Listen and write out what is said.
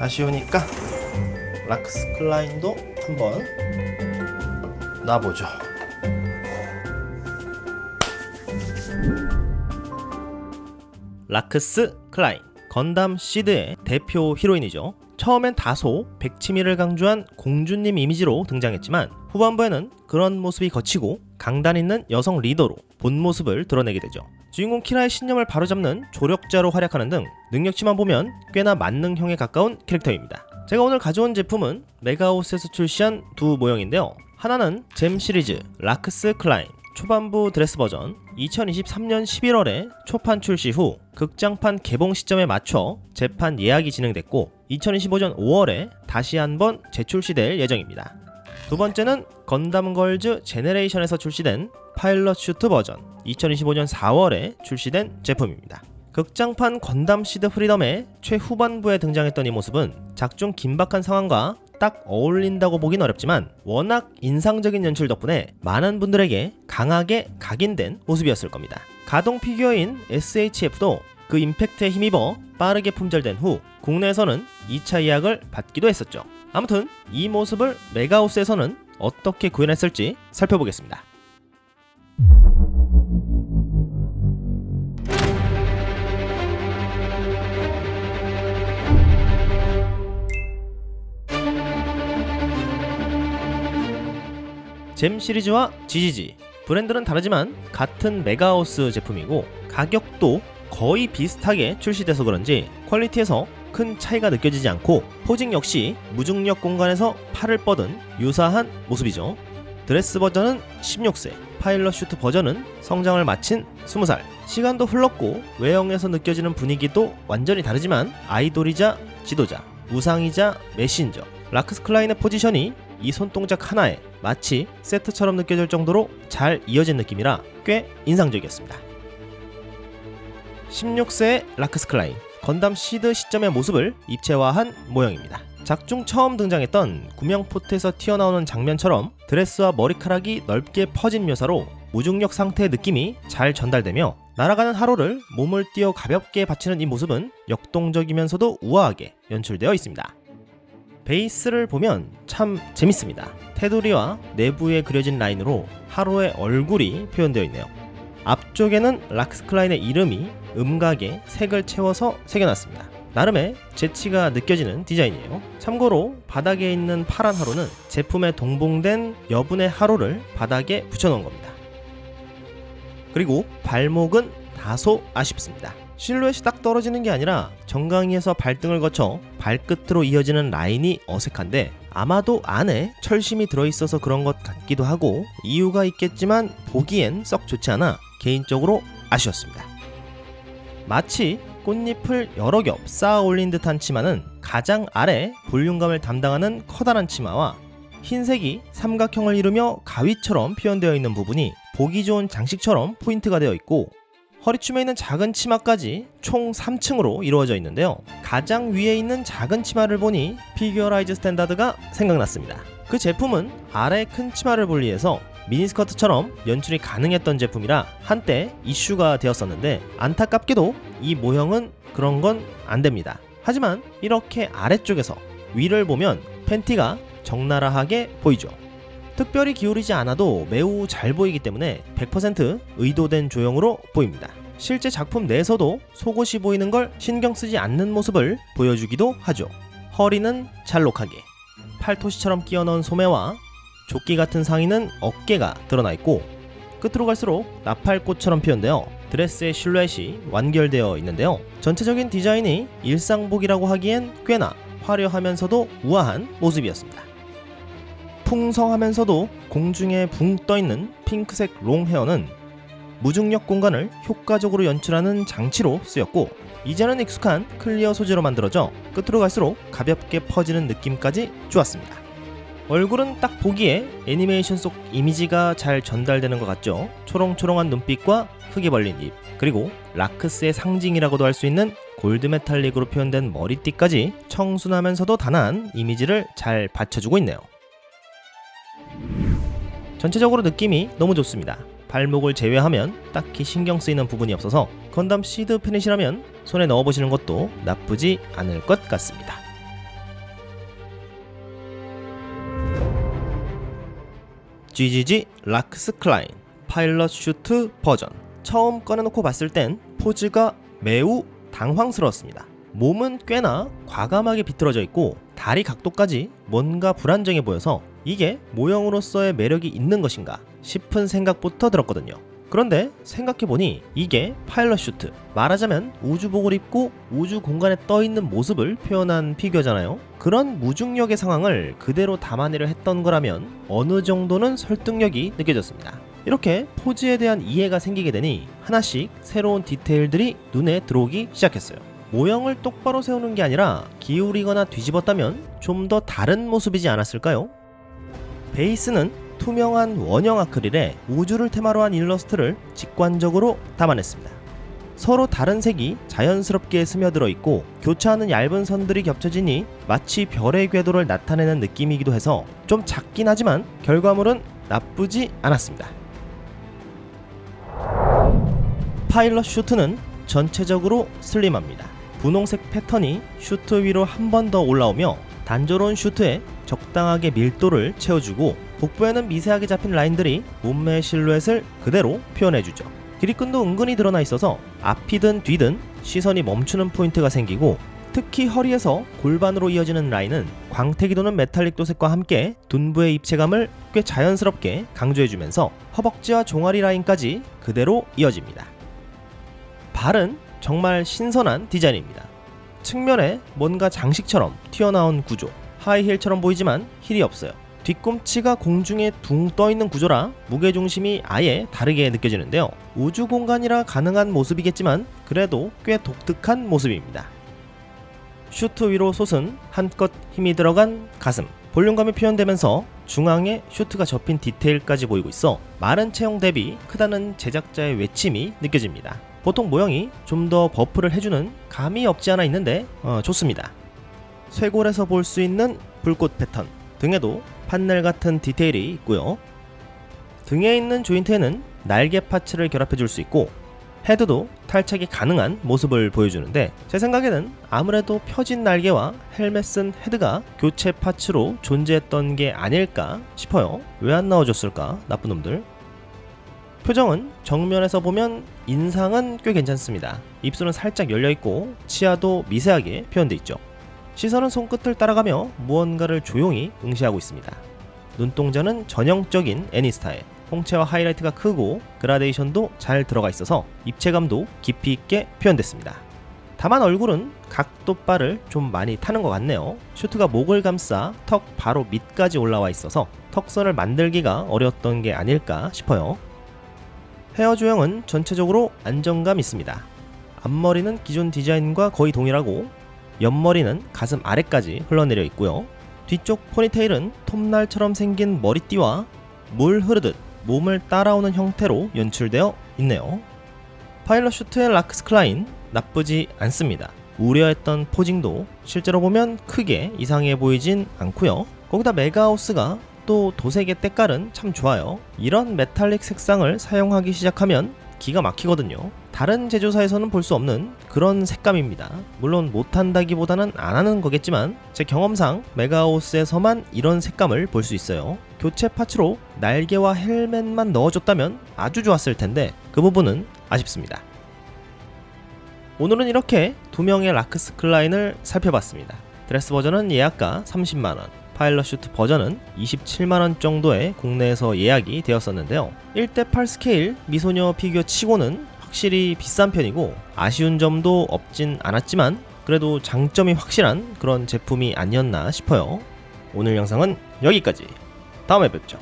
아쉬우니까 락스 클라인도 한번 놔보죠. 락스 클라인, 건담 시드의 대표 히로인이죠. 처음엔 다소 백치미를 강조한 공주님 이미지로 등장했지만 후반부에는 그런 모습이 거치고 강단 있는 여성 리더로 본 모습을 드러내게 되죠. 주인공 키라의 신념을 바로잡는 조력자로 활약하는 등 능력치만 보면 꽤나 만능형에 가까운 캐릭터입니다. 제가 오늘 가져온 제품은 메가호스에서 출시한 두 모형인데요. 하나는 잼 시리즈 락스 클라인 초반부 드레스 버전, 2023년 11월에 초판 출시 후 극장판 개봉 시점에 맞춰 재판 예약이 진행됐고 2025년 5월에 다시 한번 재출시될 예정입니다. 두 번째는 건담 걸즈 제네레이션에서 출시된 파일럿 슈트 버전, 2025년 4월에 출시된 제품입니다. 극장판 건담 시드 프리덤의 최후반부에 등장했던 이 모습은 작중 긴박한 상황과 딱 어울린다고 보긴 어렵지만 워낙 인상적인 연출 덕분에 많은 분들에게 강하게 각인된 모습이었을 겁니다. 가동 피규어인 SHF도 그 임팩트에 힘입어 빠르게 품절된 후 국내에서는 2차 예약을 받기도 했었죠. 아무튼 이 모습을 메가호스에서는 어떻게 구현했을지 살펴보겠습니다. 잼 시리즈와 GGG 브랜드는 다르지만 같은 메가하우스 제품이고 가격도 거의 비슷하게 출시돼서 그런지 퀄리티에서 큰 차이가 느껴지지 않고 포징 역시 무중력 공간에서 팔을 뻗은 유사한 모습이죠. 드레스 버전은 16세, 파일럿 슈트 버전은 성장을 마친 20살. 시간도 흘렀고 외형에서 느껴지는 분위기도 완전히 다르지만 아이돌이자 지도자, 우상이자 메신저, 락스 클라인의 포지션이 이 손동작 하나에 마치 세트처럼 느껴질 정도로 잘 이어진 느낌이라 꽤 인상적이었습니다. 16세의 락스 클라인, 건담 시드 시점의 모습을 입체화한 모형입니다. 작중 처음 등장했던 구명포트에서 튀어나오는 장면처럼 드레스와 머리카락이 넓게 퍼진 묘사로 무중력 상태의 느낌이 잘 전달되며 날아가는 하로를 몸을 띄어 가볍게 받치는 이 모습은 역동적이면서도 우아하게 연출되어 있습니다. 베이스를 보면 참 재밌습니다. 테두리와 내부에 그려진 라인으로 하로의 얼굴이 표현되어 있네요. 앞쪽에는 락스 클라인의 이름이 음각에 색을 채워서 새겨놨습니다. 나름의 재치가 느껴지는 디자인이에요. 참고로 바닥에 있는 파란 하로는 제품에 동봉된 여분의 하로를 바닥에 붙여놓은 겁니다. 그리고 발목은 다소 아쉽습니다. 실루엣이 딱 떨어지는 게 아니라 정강이에서 발등을 거쳐 발끝으로 이어지는 라인이 어색한데 아마도 안에 철심이 들어있어서 그런 것 같기도 하고 이유가 있겠지만 보기엔 썩 좋지 않아 개인적으로 아쉬웠습니다. 마치 꽃잎을 여러 겹 쌓아 올린 듯한 치마는 가장 아래 볼륨감을 담당하는 커다란 치마와 흰색이 삼각형을 이루며 가위처럼 표현되어 있는 부분이 보기 좋은 장식처럼 포인트가 되어 있고 허리춤에 있는 작은 치마까지 총 3층으로 이루어져 있는데요. 가장 위에 있는 작은 치마를 보니 피규어라이즈 스탠다드가 생각났습니다. 그 제품은 아래 큰 치마를 분리해서 미니스커트처럼 연출이 가능했던 제품이라 한때 이슈가 되었었는데 안타깝게도 이 모형은 그런 건 안됩니다. 하지만 이렇게 아래쪽에서 위를 보면 팬티가 적나라하게 보이죠. 특별히 기울이지 않아도 매우 잘 보이기 때문에 100% 의도된 조형으로 보입니다. 실제 작품 내에서도 속옷이 보이는 걸 신경 쓰지 않는 모습을 보여주기도 하죠. 허리는 잘록하게, 팔토시처럼 끼워 넣은 소매와 조끼 같은 상의는 어깨가 드러나 있고 끝으로 갈수록 나팔꽃처럼 표현되어 드레스의 실루엣이 완결되어 있는데요. 전체적인 디자인이 일상복이라고 하기엔 꽤나 화려하면서도 우아한 모습이었습니다. 풍성하면서도 공중에 붕 떠있는 핑크색 롱 헤어는 무중력 공간을 효과적으로 연출하는 장치로 쓰였고 이제는 익숙한 클리어 소재로 만들어져 끝으로 갈수록 가볍게 퍼지는 느낌까지 주었습니다. 얼굴은 딱 보기에 애니메이션 속 이미지가 잘 전달되는 것 같죠. 초롱초롱한 눈빛과 크게 벌린 입, 그리고 라크스의 상징이라고도 할 수 있는 골드 메탈릭으로 표현된 머리띠까지 청순하면서도 단아한 이미지를 잘 받쳐주고 있네요. 전체적으로 느낌이 너무 좋습니다. 발목을 제외하면 딱히 신경 쓰이는 부분이 없어서 건담 시드 팬이시라면 손에 넣어보시는 것도 나쁘지 않을 것 같습니다. GGG 락스 클라인 파일럿 슈트 버전. 처음 꺼내놓고 봤을 땐 포즈가 매우 당황스러웠습니다. 몸은 꽤나 과감하게 비틀어져 있고 다리 각도까지 뭔가 불안정해 보여서 이게 모형으로서의 매력이 있는 것인가 싶은 생각부터 들었거든요. 그런데 생각해보니 이게 파일럿 슈트, 말하자면 우주복을 입고 우주 공간에 떠있는 모습을 표현한 피규어잖아요. 그런 무중력의 상황을 그대로 담아내려 했던 거라면 어느 정도는 설득력이 느껴졌습니다. 이렇게 포즈에 대한 이해가 생기게 되니 하나씩 새로운 디테일들이 눈에 들어오기 시작했어요. 모형을 똑바로 세우는 게 아니라 기울이거나 뒤집었다면 좀 더 다른 모습이지 않았을까요? 베이스는 투명한 원형 아크릴에 우주를 테마로 한 일러스트를 직관적으로 담아냈습니다. 서로 다른 색이 자연스럽게 스며들어 있고 교차하는 얇은 선들이 겹쳐지니 마치 별의 궤도를 나타내는 느낌이기도 해서 좀 작긴 하지만 결과물은 나쁘지 않았습니다. 파일럿 슈트는 전체적으로 슬림합니다. 분홍색 패턴이 슈트 위로 한 번 더 올라오며 단조로운 슈트에 적당하게 밀도를 채워주고 복부에는 미세하게 잡힌 라인들이 몸매의 실루엣을 그대로 표현해주죠. 길이끈도 은근히 드러나 있어서 앞이든 뒤든 시선이 멈추는 포인트가 생기고 특히 허리에서 골반으로 이어지는 라인은 광택이 도는 메탈릭 도색과 함께 둔부의 입체감을 꽤 자연스럽게 강조해주면서 허벅지와 종아리 라인까지 그대로 이어집니다. 발은 정말 신선한 디자인입니다. 측면에 뭔가 장식처럼 튀어나온 구조, 하이힐처럼 보이지만 힐이 없어요. 뒤꿈치가 공중에 둥 떠있는 구조라 무게중심이 아예 다르게 느껴지는데요. 우주 공간이라 가능한 모습이겠지만 그래도 꽤 독특한 모습입니다. 슈트 위로 솟은 한껏 힘이 들어간 가슴, 볼륨감이 표현되면서 중앙에 슈트가 접힌 디테일까지 보이고 있어 마른 체형 대비 크다는 제작자의 외침이 느껴집니다. 보통 모형이 좀 더 버프를 해주는 감이 없지 않아 있는데 좋습니다. 쇄골에서 볼 수 있는 불꽃 패턴, 등에도 판넬 같은 디테일이 있고요. 등에 있는 조인트에는 날개 파츠를 결합해 줄 수 있고 헤드도 탈착이 가능한 모습을 보여주는데 제 생각에는 아무래도 펴진 날개와 헬멧 쓴 헤드가 교체 파츠로 존재했던 게 아닐까 싶어요. 왜 안 넣어줬을까, 나쁜 놈들. 표정은 정면에서 보면 인상은 꽤 괜찮습니다. 입술은 살짝 열려있고 치아도 미세하게 표현돼 있죠. 시선은 손끝을 따라가며 무언가를 조용히 응시하고 있습니다. 눈동자는 전형적인 애니 스타일, 홍채와 하이라이트가 크고 그라데이션도 잘 들어가 있어서 입체감도 깊이 있게 표현됐습니다. 다만 얼굴은 각도바를 좀 많이 타는 것 같네요. 슈트가 목을 감싸 턱 바로 밑까지 올라와 있어서 턱선을 만들기가 어려웠던 게 아닐까 싶어요. 헤어 조형은 전체적으로 안정감 있습니다. 앞머리는 기존 디자인과 거의 동일하고 옆머리는 가슴 아래까지 흘러내려 있고요. 뒤쪽 포니테일은 톱날처럼 생긴 머리띠와 물 흐르듯 몸을 따라오는 형태로 연출되어 있네요. 파일럿 슈트의 락스 클라인 나쁘지 않습니다. 우려했던 포징도 실제로 보면 크게 이상해 보이진 않고요. 거기다 메가하우스가 또 도색의 때깔은 참 좋아요. 이런 메탈릭 색상을 사용하기 시작하면 기가 막히거든요. 다른 제조사에서는 볼 수 없는 그런 색감입니다. 물론 못한다기보다는 안 하는 거겠지만 제 경험상 메가하우스에서만 이런 색감을 볼 수 있어요. 교체 파츠로 날개와 헬멧만 넣어줬다면 아주 좋았을 텐데 그 부분은 아쉽습니다. 오늘은 이렇게 두 명의 락스 클라인을 살펴봤습니다. 드레스 버전은 예약가 30만원, 파일럿 슈트 버전은 27만원 정도에 국내에서 예약이 되었었는데요. 1:8 스케일 미소녀 피규어 치고는 확실히 비싼 편이고 아쉬운 점도 없진 않았지만 그래도 장점이 확실한 그런 제품이 아니었나 싶어요. 오늘 영상은 여기까지. 다음에 뵙죠.